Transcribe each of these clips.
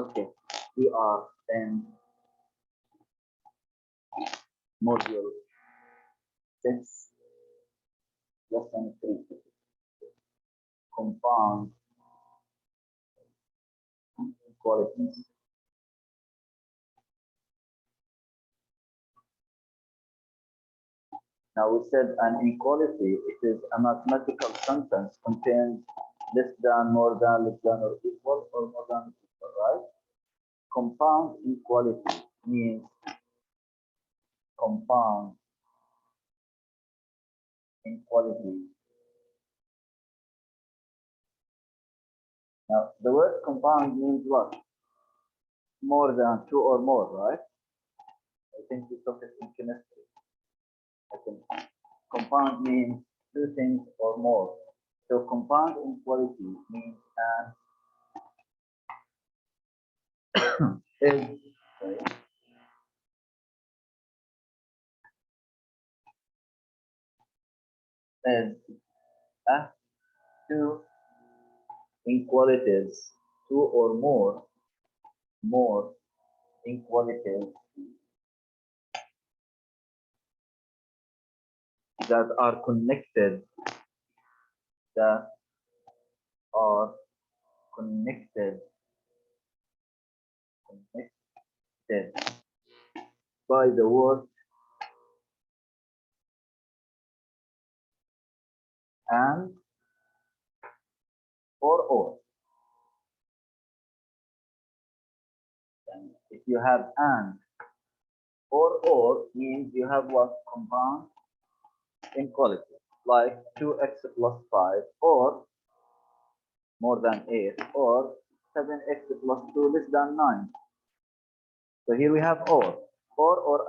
Okay, we are in module 6, lesson 3, compound inequalities. Now we said an inequality, it is a mathematical sentence contains less than, more than, less than or equal, or more than equal, right? Compound inequality means compound inequality. Now the word compound means what? More than, two or more, right? I think we took it in chemistry. I think compound means two things or more. So compound inequality means an is sorry, is a two inequalities, two or more inequalities that are connected, that are connected, connected by the word and or. And if you have and or means you have what? Compound inequality, like 2x plus 5 or more than 8 or 7x plus 2 less than 9. So here we have or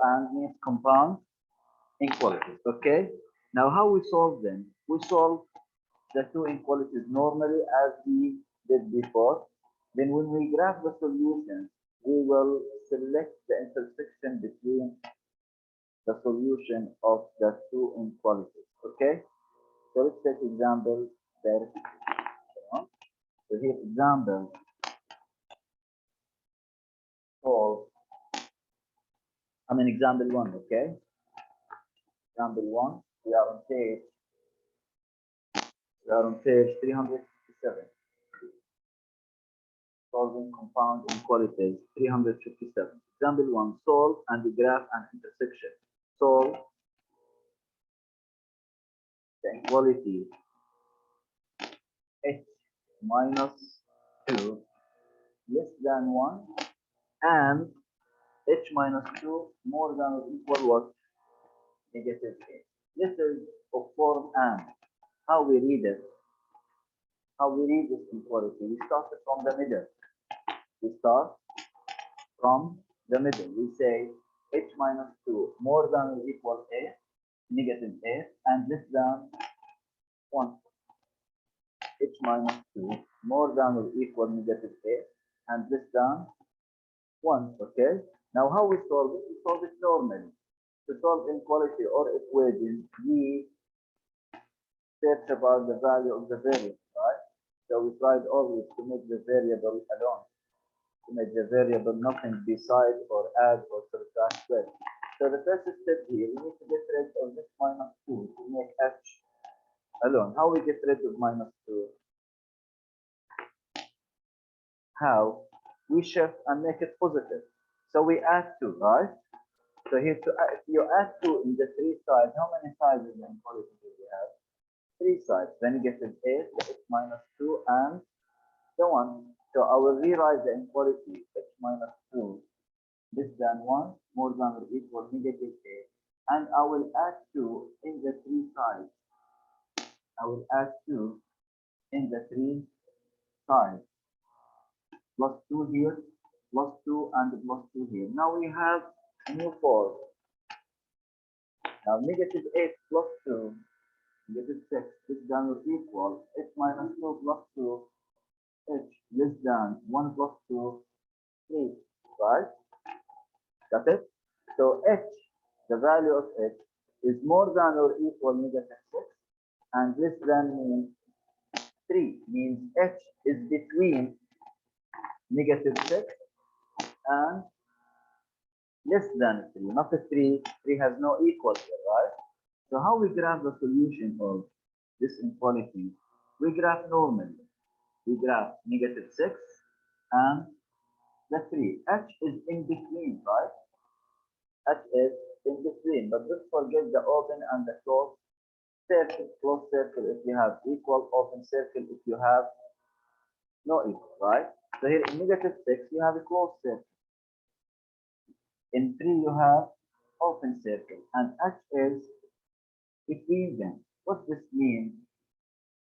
and means compound inequalities. Okay, now how we solve them? We solve the two inequalities normally as we did before. Then when we graph the solutions, we will select the intersection between the solution of the two inequalities. Okay, so let's take example there. So here example solve. Example 1, okay? Example 1, we are on page 357. Solving compound inequalities, 357. Example 1, solve and graph an intersection. Solve the inequality h minus 2 less than 1 and h minus 2 more than or equal what? Negative 8. This is of form and. How we read it? How we read this inequality? We start from the middle. We start from the middle. We say h minus 2 more than or equal 8, negative 8, and less than 1. H minus 2 more than or equal negative 8 and less than 1. Okay. Now how we solve it? We solve it normally. To solve inequality or equation, we search about the value of the variable, right? So we tried always to make the variable alone, to make the variable nothing beside or add or subtract with. So the first step here, we need to get rid of this minus 2 to make h alone. How we get rid of minus 2? How? We shift and make it positive. So we add 2, right? So here, if you add 2 in the 3 sides, how many sides in the inequality do we have? 3 sides. Then negative 8, the h minus 2, and so on. So I will rewrite the inequality h minus 2 less than 1 more than or equal negative 8. And I will add 2 in the 3 sides. I will add 2 in the 3 sides. Plus 2 here, plus 2 and plus 2 here. Now we have a new form. Now negative 8 plus 2, negative 6 less than or equal h minus 2 plus 2, h less than 1 plus 2, 3, right? Got it? So h, the value of h, is more than or equal negative 6 and less than means 3, means h is between negative 6 and less than 3, not a 3. 3 has no equal here, right? So how we graph the solution of this inequality? We graph normally. We graph negative 6 and the 3. H is in between, right? H is in between, but don't forget the open and the closed circle. Closed circle if you have equal, open circle if you have no equal, right? So here in negative 6, you have a closed circle. In 3, you have open circle, and H is between them. What this means?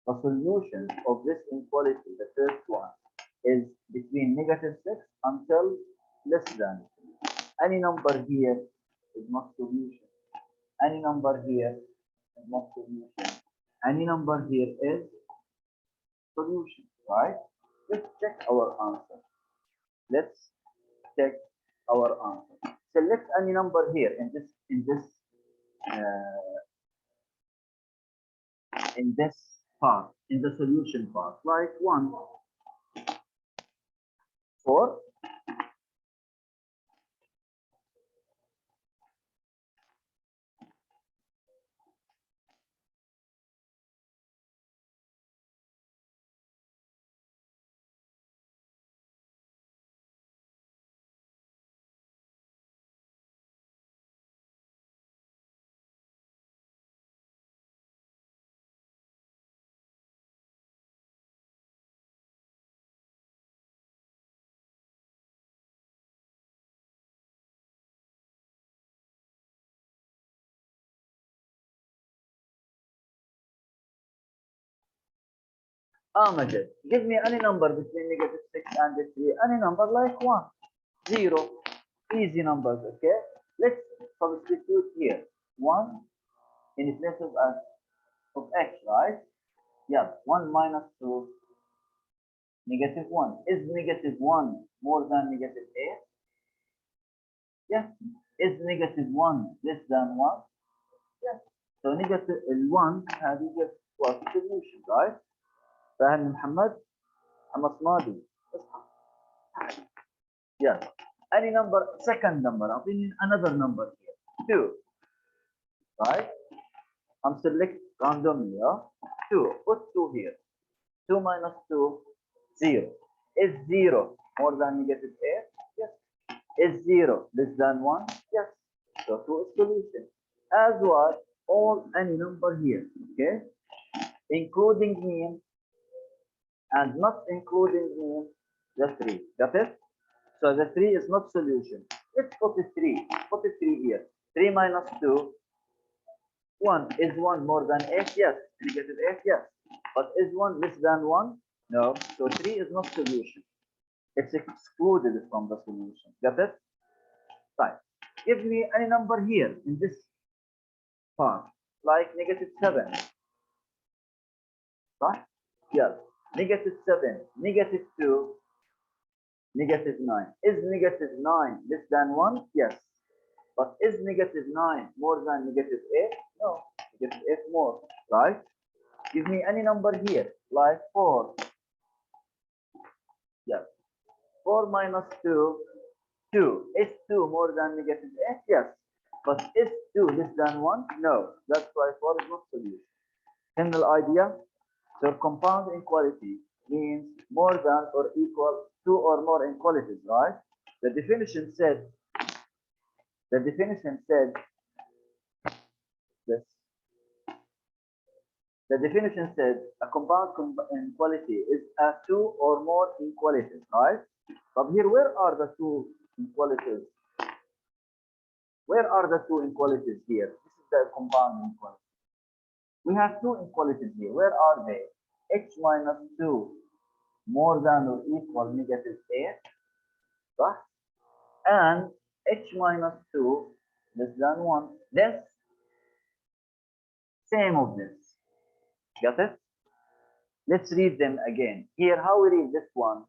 The solution of this inequality, the first one, is between negative 6 until less than 3. Any number here is not solution. Any number here is not solution. Any number here is solution, right? Let's check our answer. Let's check our answer. Select any number here uh, in this part, in the solution part, like 1, 4, Majid, give me any number between negative 6 and 3, any number like 1, 0, easy numbers, okay? Let's substitute here 1 in place of x, right? Yeah, 1 minus 2, negative 1. Is negative 1 more than negative 8? Yes. Is negative 1 less than 1? Yes. So negative 1 هذه just what solution, right? فاهم محمد؟ محمد صمادي. Yes. Any number, second number, I'm thinking another number here. 2. Right? I'm select randomly, yeah? 2. Put 2 here. 2 minus 2, 0. Is 0 more than negative 8? Yes. Is 0 less than 1? Yes. So 2 is solution. As what? All any number here. Okay? Including mean and not including mean the 3. Got it? So the 3 is not solution. Let's put the 3. Put the 3 here. 3 minus 2. 1. Is 1 more than 8? Yes. Negative 8? Yes. But is 1 less than 1? No. So 3 is not solution. It's excluded from the solution. Got it? Right. Give me any number here in this part, like negative 7. Right? Yes. Negative 7, negative 2, negative 9. Is negative 9 less than 1? Yes. But is negative 9 more than negative 8? No. Negative 8 more. Right? Give me any number here, like 4. Yes. 4 minus 2, 2. Is 2 more than negative 8? Yes. But is 2 less than 1? No. That's why 4 is not solution. General idea? So compound inequality means more than or equal to or more inequalities, right? The definition said this. The definition said a compound inequality is a 2 or more inequalities, right? But here, where are the 2 inequalities? Where are the 2 inequalities here? This is the compound inequality. We have 2 inequalities here. Where are they? H minus 2 more than or equal negative 8, right? And h minus 2 less than 1. This same of this. Got it? Let's read them again. Here, how we read this one?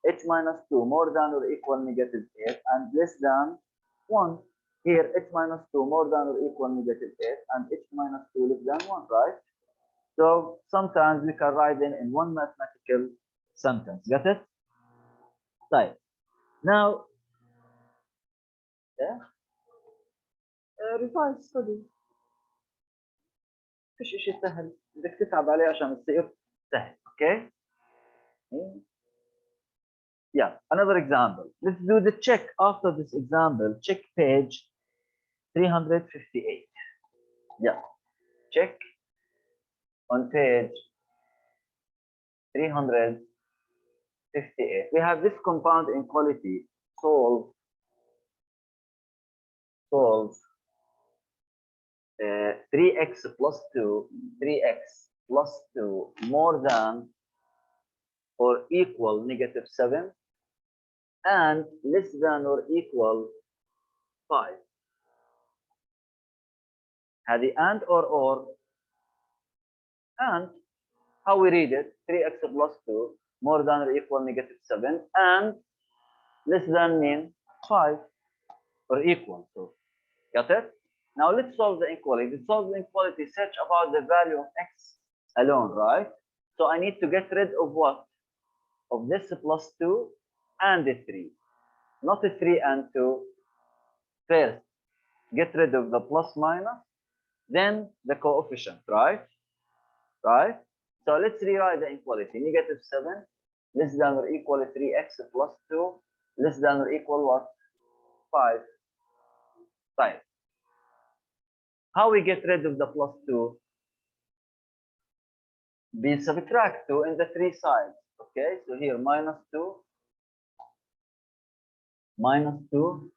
H minus 2 more than or equal negative 8 and less than 1. Here, h minus 2 more than or equal negative 8 and h minus 2 less than 1, right? So sometimes we can write them in one mathematical sentence. Got it? طيب now revise study. فيش شيء سهل بدك تتعب عليه عشان تصير سهل. Okay. Yeah, another example. Let's do the check after this example. Check page 358. Yeah, check on page 358. We have this compound inequality. Solve 3x plus 2, 3x plus 2 more than or equal -7 and less than or equal 5. هذه and or and how we read it, 3x plus 2 more than or equal -7 and less than mean 5 or equal. So got it? Now let's solve the inequality. To solve the inequality, search about the value of x alone, right? So I need to get rid of what? Of this plus 2 and the 3. Not the 3 and 2. First, get rid of the plus minus, then the coefficient, right? Right? So let's rewrite the inequality. -7 less than or equal to 3x plus 2 less than or equal what? 5. Right. How we get rid of the plus 2? We subtract 2 in the 3 sides. Okay, so here -2, -2,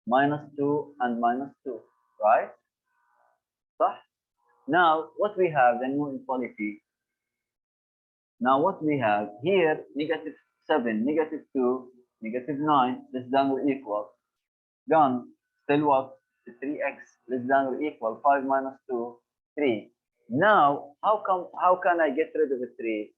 -2, and -2, right? صح? Now, what we have, the new inequality. Now, what we have here, -7, -2, -9, less than or equal. Gone. Still what? 3x less than or equal 5 minus 2, 3. Now, how can I get rid of the 3?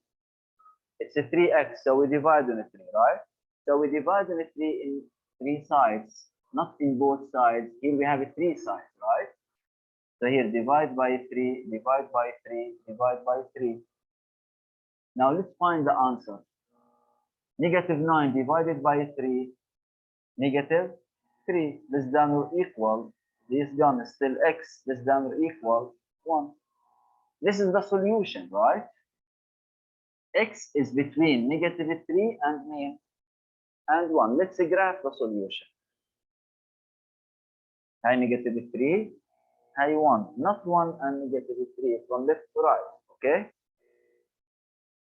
It's a 3x, so we divide on a 3, right? So we divide on a 3 in 3 sides, not in both sides. Here we have a 3 sides, right? So here divide by 3, divide by 3, divide by 3. Now let's find the answer. -9 divided by 3, -3 less than or equal. This gone is still x less than or equal 1. This is the solution, right? X is between -3 and 1. Let's graph the solution. High -3, high 1, not 1 and -3 from left to right. Okay.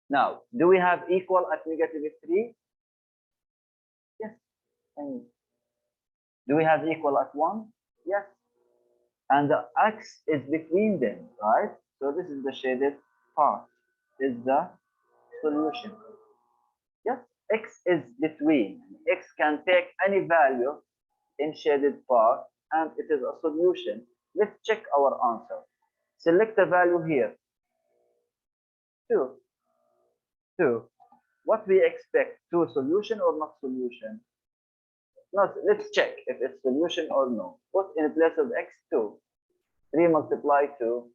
Now, do we have equal at -3? Yes. And do we have equal at 1? Yes. And the x is between them, right? So this is the shaded part. Is the solution. Yes, x is between. X can take any value in shaded part and it is a solution. Let's check our answer. Select the value here. 2. 2. What we expect? 2 solution or not solution? Not. Let's check if it's solution or no. Put in place of x 2. 3 multiply 2.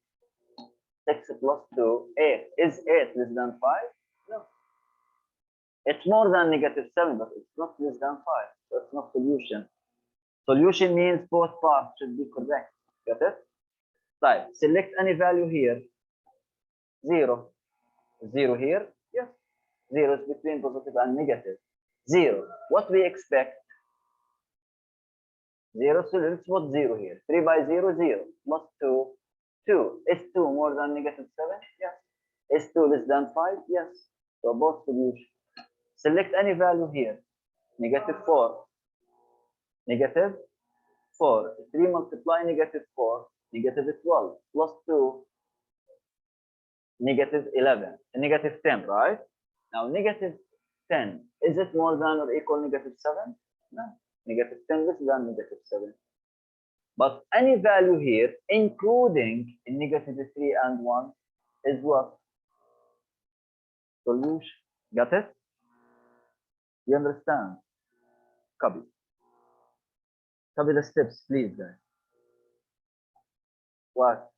6 plus 2. 8. Is 8 less than 5? No. It's more than -7, but it's not less than 5. So it's not solution. Solution means both parts should be correct. Got it? Right. Select any value here. 0. 0 here. Yes. 0 is between positive and negative. 0. What we expect? 0. So let's put 0 here. 3 by 0, 0. Plus 2. 2. Is 2 more than -7? Yes. Is 2 less than 5? Yes. So both solutions. Select any value here. -4. -4. 3 multiply -4. -12. Plus 2. -11. -10, right? Now, -10. Is it more than or equal -7? No. -10 less than -7. But any value here, including -3 and 1, is what? Solution. Got it? You understand? Copy. Copy the steps, please, guys. What?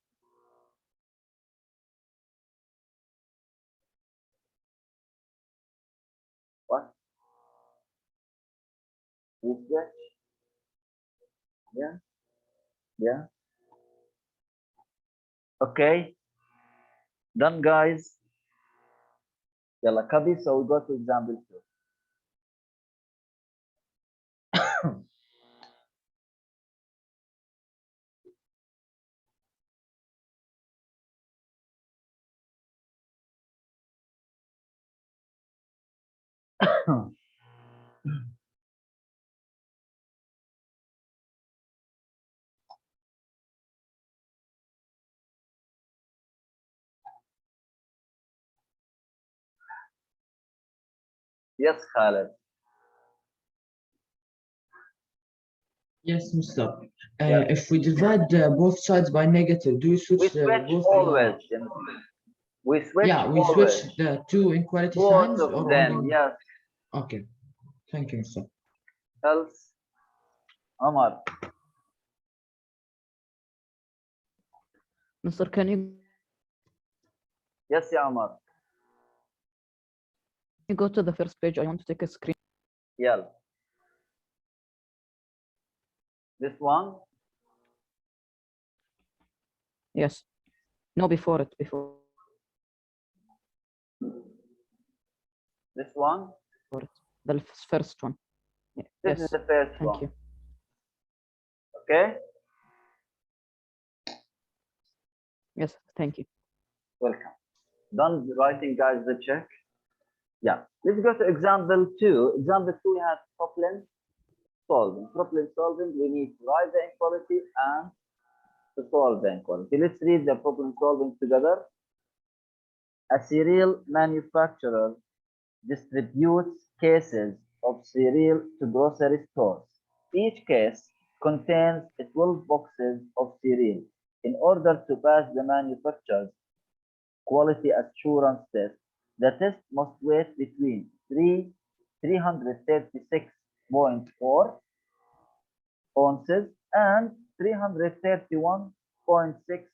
We switch. Yeah. Yeah. Okay. Done, guys. Yalla copy. So we go to example 2. Yes, Khaled. Yes, Mr. Yeah. If we divide both sides by negative, do we We switch switch both always. We switch yeah, we switch always. the two inequality Both signs of or only them. one? Yes. Okay, thank you, Mr. Else, Omar. Mr. Can you Yes, ya Omar. go to the first page? I want to take a screen. Yalla. This one. Yes. No, before it. Before This one. it. The first one. Yeah. This is Yes. the first Thank one. you. Okay. Yes. Thank you. Welcome. Done writing, guys. The check. Yeah. Let's go to example 2. Example 2, we have problem solving. Problem solving, we need to write the inequality and to solve the inequality. Let's read the problem solving together. A cereal manufacturer distributes cases of cereal to grocery stores. Each case contains 12 boxes of cereal. In order to pass the manufacturer's quality assurance test, the test must weigh between 336.4 ounces and 331.6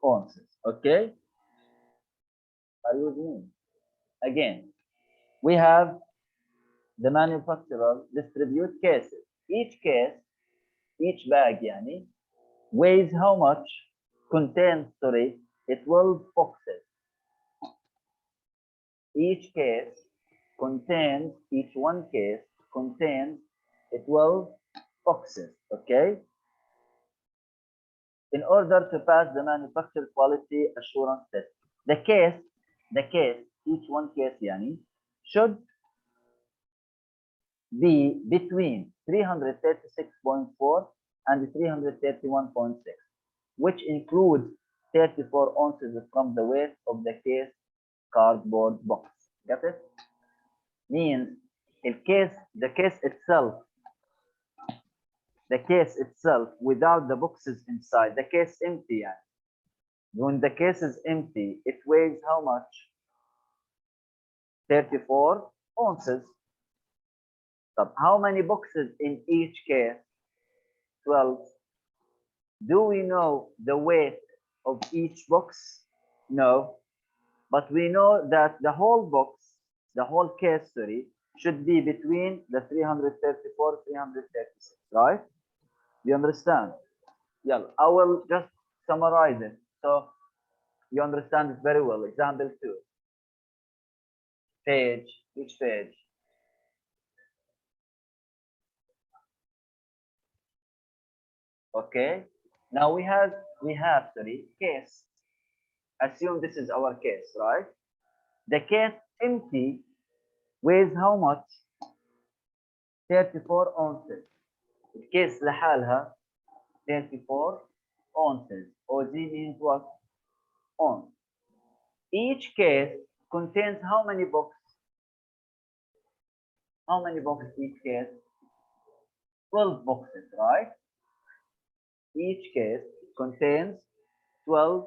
ounces. Okay? Are you with me? Again, we have the manufacturer distribute cases. Each case, each bag yani, weighs how much? Contains, 12 boxes. Each case contains, each one case contains 12 boxes, okay? In order to pass the manufacturer quality assurance test, the case, each one case yani, should be between 336.4 and 331.6, which includes 34 ounces from the weight of the case cardboard box. Got it? Means the case itself without the boxes inside, the case empty. When the case is empty, it weighs how much? 34 ounces. So how many boxes in each case? 12. Do we know the weight of each box? No. But we know that the whole box, the whole case, should be between the 334, 336, right? You understand? Yeah, I will just summarize it so you understand it very well. Example 2. Page, which page? Okay. Now we have case. Assume this is our case, right? The case empty weighs how much? 34 ounces. الكيس لحالها 34 ounces. OZ means what? Ounce. Each case contains how many boxes? How many boxes each case? 12 boxes, right? Each case contains 12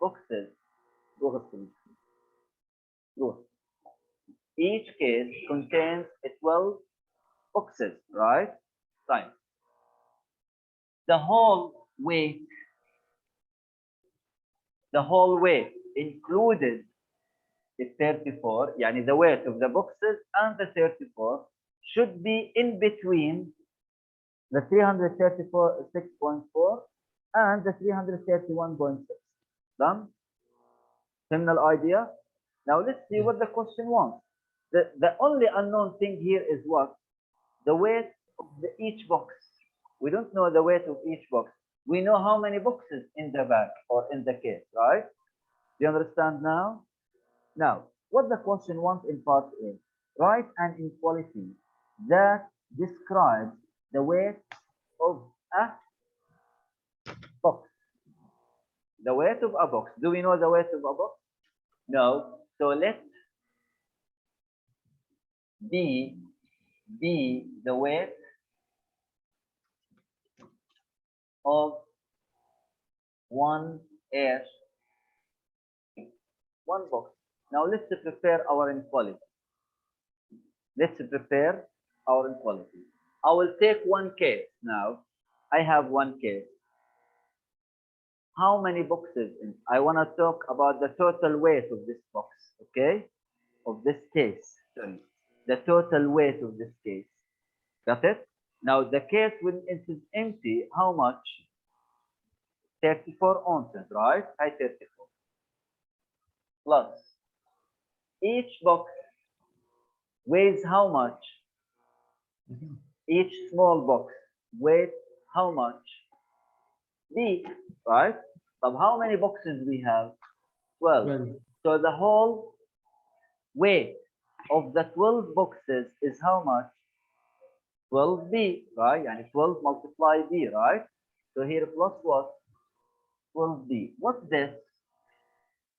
boxes. Each case contains 12 boxes, right? Fine. The whole weight included is 34, yani the weight of the boxes and the 34 should be in between the 336.4 and the 331.6. Done? Similar idea. Now let's see what the question wants. The only unknown thing here is what? The weight of each box. We don't know the weight of each box. We know how many boxes in the back or in the case, right? Do you understand now? Now, what the question wants in part A? Write an inequality that describes the weight of a box. The weight of a box. Do we know the weight of a box? No. So let B be the weight of one air, one box. Now let's prepare our inequality. Let's prepare our inequality. I will take one case now. I have one case. How many boxes? I want to talk about the total weight of this box, okay? Of this case, sorry. The total weight of this case. Got it? Now the case when it is empty, how much? 34 ounces, right? High 34. Plus, each box weighs how much? Each small box weighs how much? B, right? So how many boxes we have? 12. Well, So the whole weight of the 12 boxes is how much? 12B, right? And 12 multiply B, right? So here plus what? 12B. What's this?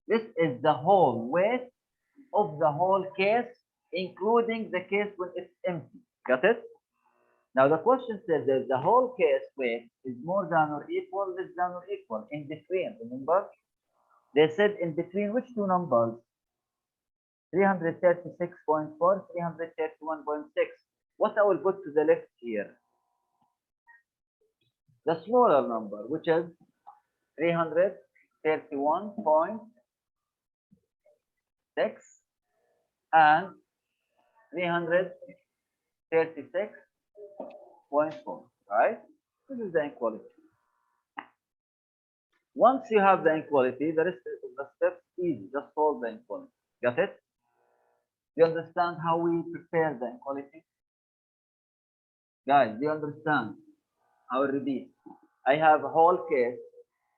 This is the whole weight of the whole case, including the case when it's empty. Got it? Now the question says that the whole case weight is more than or equal, less than or equal, in between. Remember? They said in between which two numbers? 336.4, 331.6. What I will put to the left here? The smaller number, which is 331.6 and 336.4, right? This is the inequality. Once you have the inequality, the rest of the steps easy. Just solve the inequality. Got it? Do you understand how we prepare the inequality? Guys, do you understand? I will repeat. I have a whole case.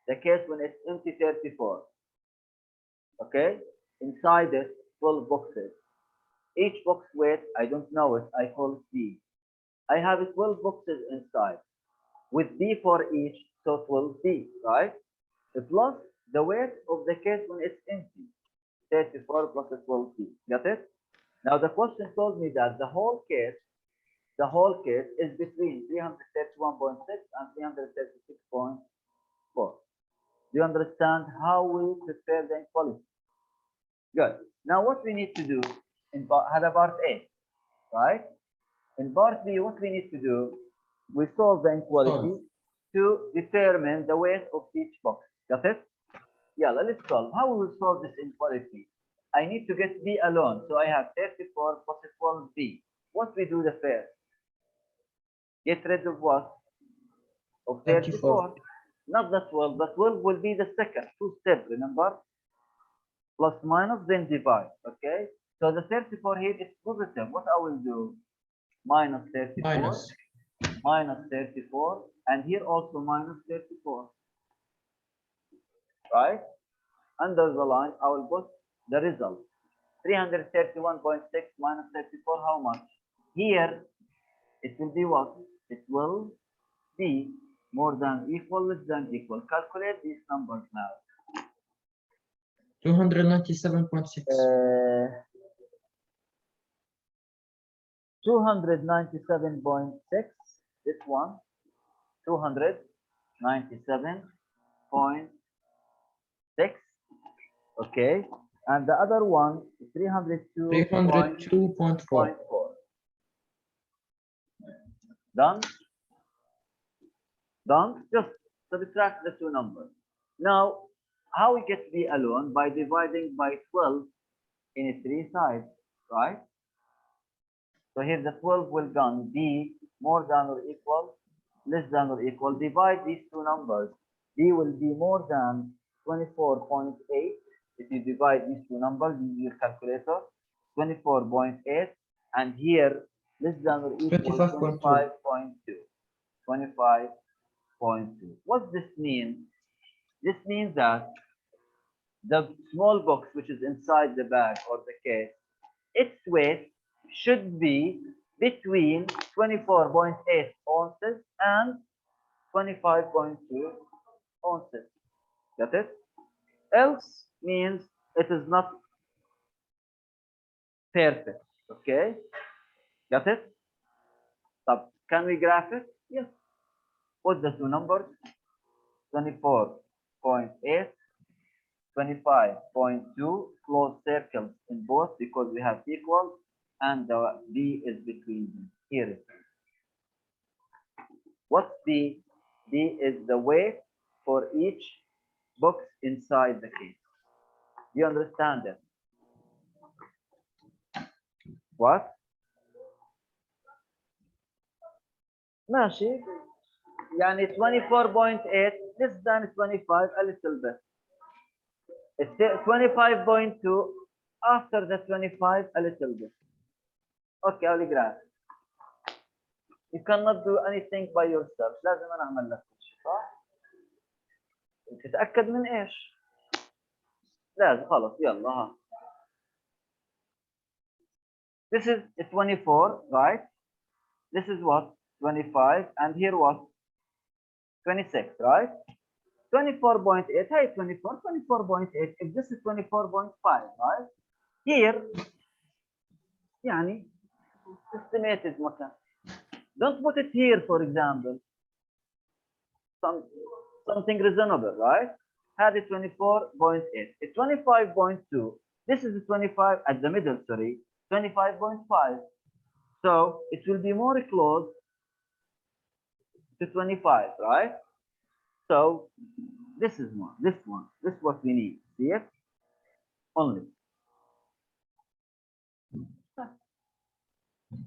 The case when it's empty 34. Okay? Inside it, 12 boxes. Each box weight, I don't know it, I call it B. I have 12 boxes inside. With B for each, so 12B, right? Plus the weight of the case when it's empty. 34 plus 12B. Got it? Now the question told me that the whole case is between 331.6 and 336.4. Do you understand how we prepare the inequality? Good. Now what we need to do in part A, right? In part B, what we need to do, we solve the inequality to determine the weight of each box. Got it? Yeah, let's solve. How will we solve this inequality? I need to get B alone. So I have 34 plus 12B. What we do the first? Get rid of what? Of 34. Not the 12. The 12 will be the second. Two step, remember? Plus minus, then divide. Okay? So the 34 here is positive. What I will do? Minus 34. Minus 34. And here also minus 34. Right? Under the line, I will put the result. 331.6 minus 34, how much? Here, it will be what? It will be more than equal, less than equal. Calculate these numbers now. 297.6. 297.6, this one, 297.6, okay, and the other one, 302.4. Done? Done? Just subtract the two numbers. Now, how we get B alone? By dividing by 12 in three sides, right? So here the 12 will gone B more than or equal less than or equal, divide these two numbers. B will be more than 24.8. If you divide these two numbers, use your calculator, 24.8, and here less than or equal 25.2. 25.2. 25.2. What this means? This means that the small box which is inside the bag or the case, its weight should be between 24.8 ounces and 25.2 ounces. Got it? Else means it is not perfect. Okay? Got it? So can we graph it? Yes. Put the two numbers, 24.8, 25.2, close circles in both because we have equal, and the B is between them. Here it is. What's B? B is the weight for each box inside the case. You understand it? What? ماشي. يعني 24.8 less than 25 a little bit. It's 25.2 after the 25 a little bit. Okay, I'll graph. You cannot do anything by yourself. لازم انا اعمل لك شيء صح؟ تتأكد من ايش؟ لازم خلص يلا ها. This is 24, right? This is what? 25, and here what? 26, right? 24.8, hey 24, 24.8, if this is 24.5, right? Here, يعني estimated مكان. Don't put it here, for example. Something reasonable, right? Had it 24.8. It's 25.2. This is 25 at the middle, sorry, 25.5. So it will be more close to 25, right? So this is one, this is what we need. See it? Only.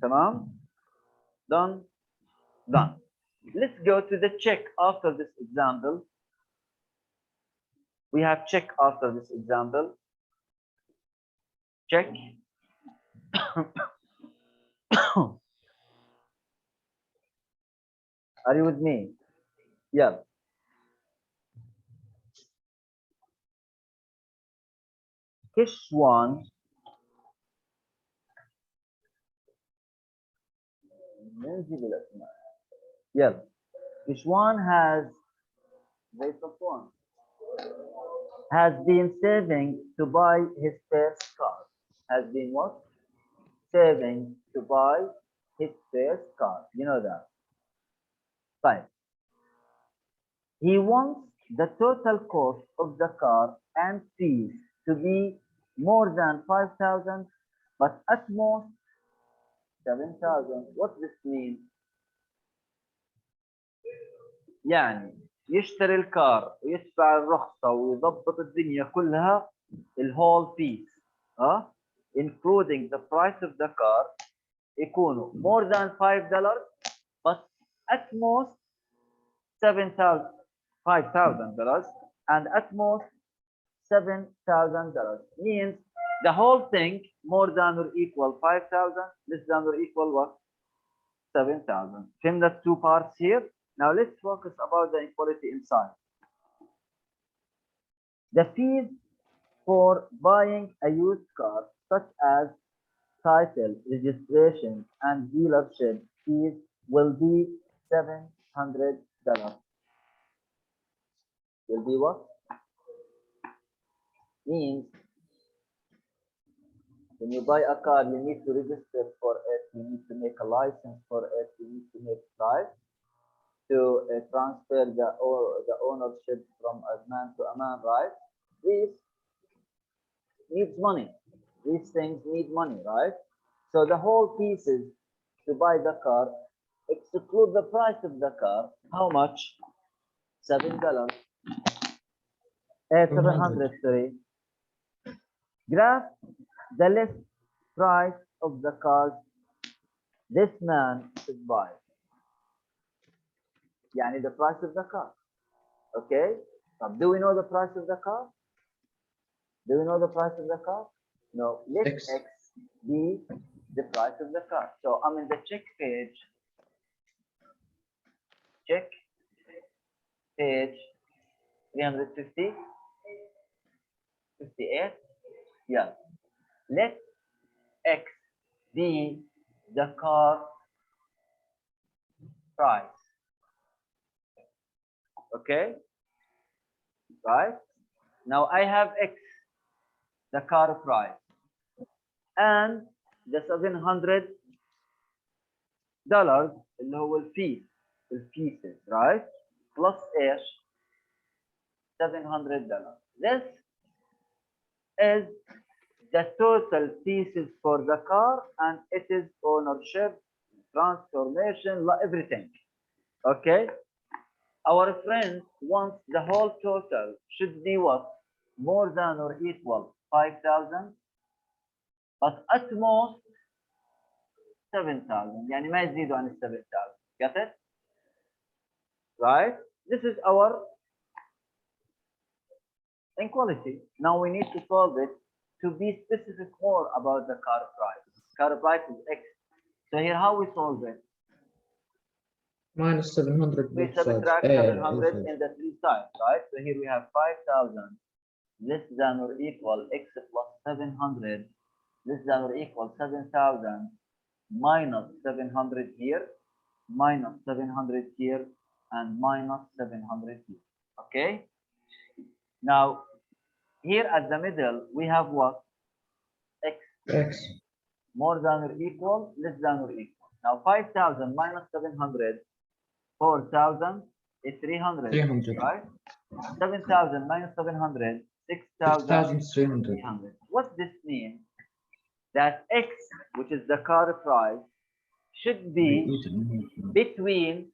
Tamam? Done? Done. Let's go to the check after this example. We have check after this example. Check. Are you with me? Yeah. Kishwan. Yeah. Kishwan has been saving to buy his first car. Has been what? Saving to buy his first car. You know that. Fine. He wants the total cost of the car and fees to be more than 5,000, but at most 7,000. What this means? يعني يشتري الكار ويدفع الرخصة ويضبط الدنيا كلها الهول بيس including the price of the car يكونوا more than $5 but at most $5,000 and at most $7,000 means the whole thing more than or equal 5,000, less than or equal what? 7,000. فهمنا the two parts here. Now let's focus about the inequality inside. The fees for buying a used car, such as title, registration, and dealership fees, will be $700. Will be what? Means when you buy a car, you need to register for it, you need to make a license for it, you need to make price to transfer the ownership from a man to a man, right? This needs money. These things need money, right? So the whole pieces to buy the car exclude the price of the car. How much? $7. 700, sorry. Graph the list price of the cars this man should buy. يعني the price of the car. Okay, do we know the price of the car? Do we know the price of the car? No. Let X. X be the price of the car. So I'm in the check page. Check page 350, 58. Yeah. Let X be the car price. Okay. Right. Now I have X, the car price, and the $700 اللي هو الفيسز, right? Plus ايش؟ $700. This is the total pieces for the car, and it is ownership, transformation, everything. Okay. Our friend wants the whole total should be what? More than or equal 5,000, but at most 7,000. يعني ما يزيدوا عن 7,000. Get it? Right? This is our inequality. Now we need to solve it to be specific more about the car price. Car price is X. So here how we solve it? Minus 700 We both sides. subtract 700 sides. in the three sides, right? So here we have 5,000 less than or equal X plus 700 less than or equal 7,000 minus 700 here, minus 700 here, and minus 700 here. Okay? Now, here at the middle, we have what? X. X. More than or equal, less than or equal. Now, 5,000 minus 700, 4,000 is 300, 300. right? 7,000 minus 700, 6,300. 6,300. What this means? That X, which is the car price, should be between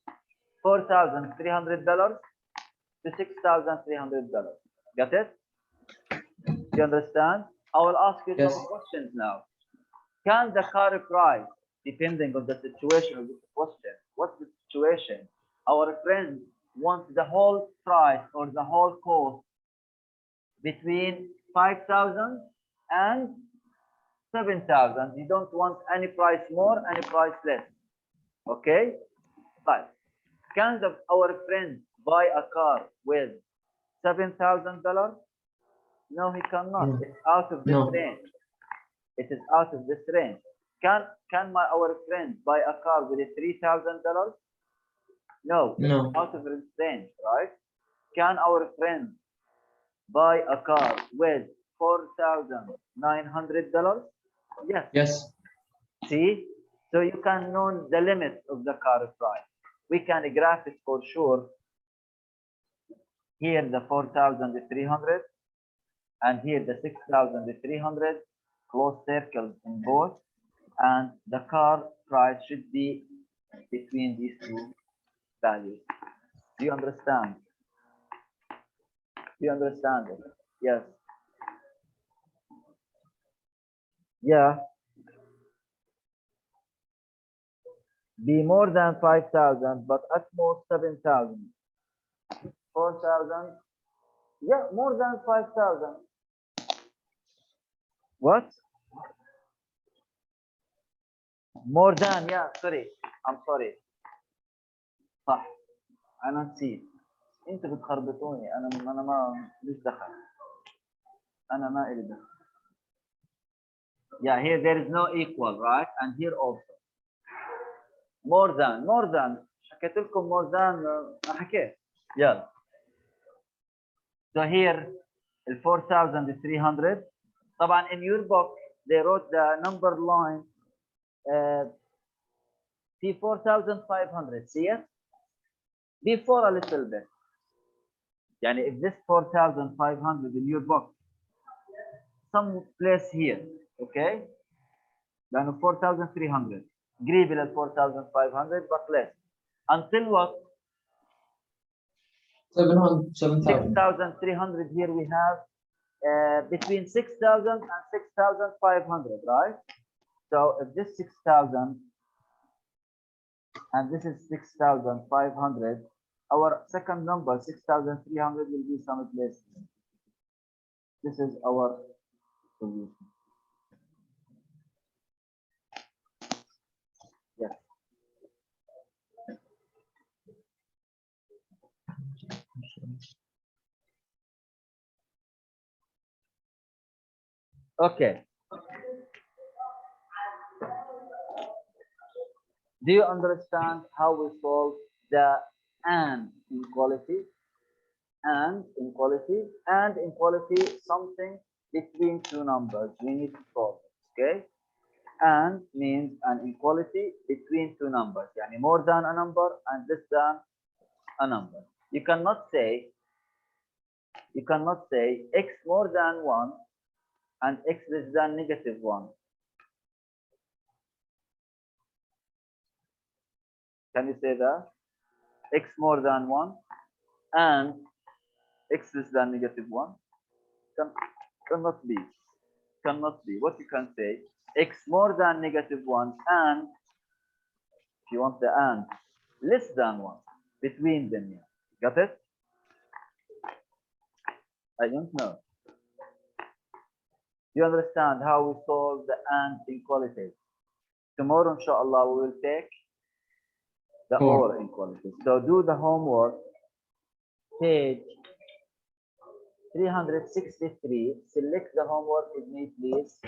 $4,300 to $6,300. Got it? Do you understand? I will ask you Yes. some questions now. Can the car price, depending on the situation of this question, what's the situation? Our friend wants the whole price or the whole cost between 5,000 and 7,000. You don't want any price more, any price less. Okay? But can our friend buy a car with $7,000? No, he cannot. No. It's out of this No. range. It is out of this range. Can our friend buy a car with $3,000? No. No. It's out of this range, right? Can our friend buy a car with $4,900? Yes. Yes. See? So you can know the limits of the car price. We can graph it for sure. Here the 4,300 and here the 6,300, close circles in both, and the car price should be between these two values. Do you understand? Do you understand it? Yes. Yeah. Be more than 5,000, but at most 7,000. 4,000. Yeah, more than 5,000. What? More than, yeah, sorry. I'm sorry. صح. أنا نسيت. أنتوا بتخربطوني. أنا ما ليش دخل. أنا ما إلي دخل. Yeah, here there is no equal, right? And here also. More than. حكيت لكم more than حكيت. يلا. So here, 4,300. طبعا in your book, they wrote the number line في 4,500. See it? Before a little bit. يعني if this 4,500 in your book, some place here, okay? لأنه 4,300. قريب إلى 4,500 but less. Until what? 7,000. 6,300 here we have between 6,000 and 6,500, right? So if this 6,000 and this is 6,500, Our second number, 6,300, will be some place. This is our solution. Yes. Okay. Do you understand how we solve the and inequality? And inequality, something between two numbers we need to solve. Okay. And means an inequality between two numbers, yani more than a number and less than a number. You cannot say x more than 1 and x less than -1. Can you say that? X more than 1 and x less than -1? Cannot be. Cannot be. What you can say, x more than -1 and, if you want the and, less than 1 between them. Yeah. Got it? I don't know. You understand how we solve the and inequalities? Tomorrow, inshallah, we will take the or inequalities. So do the homework, page 363. Select the homework with me, please.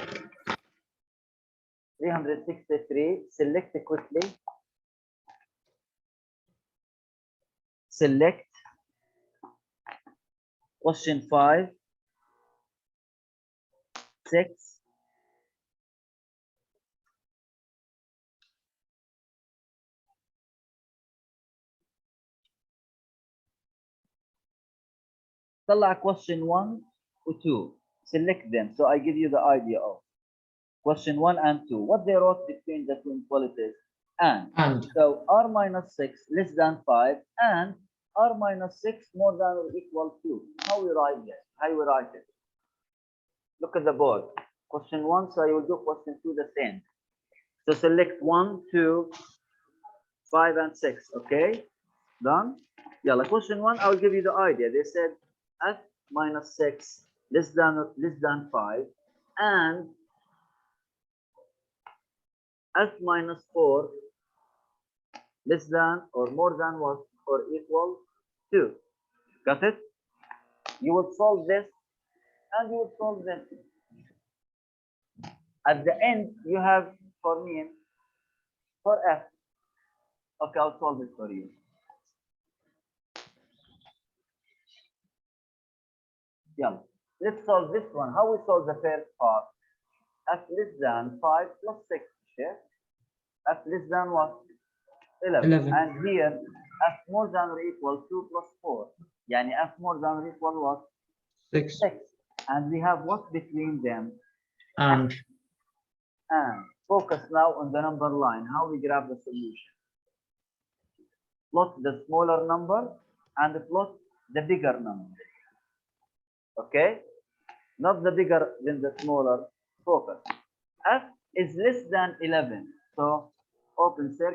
363. Select it quickly. Select question 5, 6, طلع question 1 or 2. Select them. So I give you the idea of question 1 and 2. What they wrote between the two inequalities? And. So r minus 6 less than 5 and r minus 6 more than or equal to. How we write this? How we write it? Look at the board. Question 1, so I will do question 2 the same. So select 1, 2, 5, and 6. Okay? Done? Yeah, like question 1, I'll give you the idea. They said f minus 6 less than 5 and f minus 4 less than or more than what or equal to. Got it? You will solve this and you will solve this. At the end, you have for me for f. Okay, I'll solve it for you. Yeah, let's solve this one. How we solve the first part? F less than 5 plus 6. Yeah? F less than what? 11. And here, F more than or equal 2 plus 4. Yani F more than or equal what? 6. And we have what between them? And. Focus now on the number line. How we grab the solution? Plot the smaller number and plot the bigger number. Okay? Not the bigger than the smaller. Focus. F is less than 11. So open circle.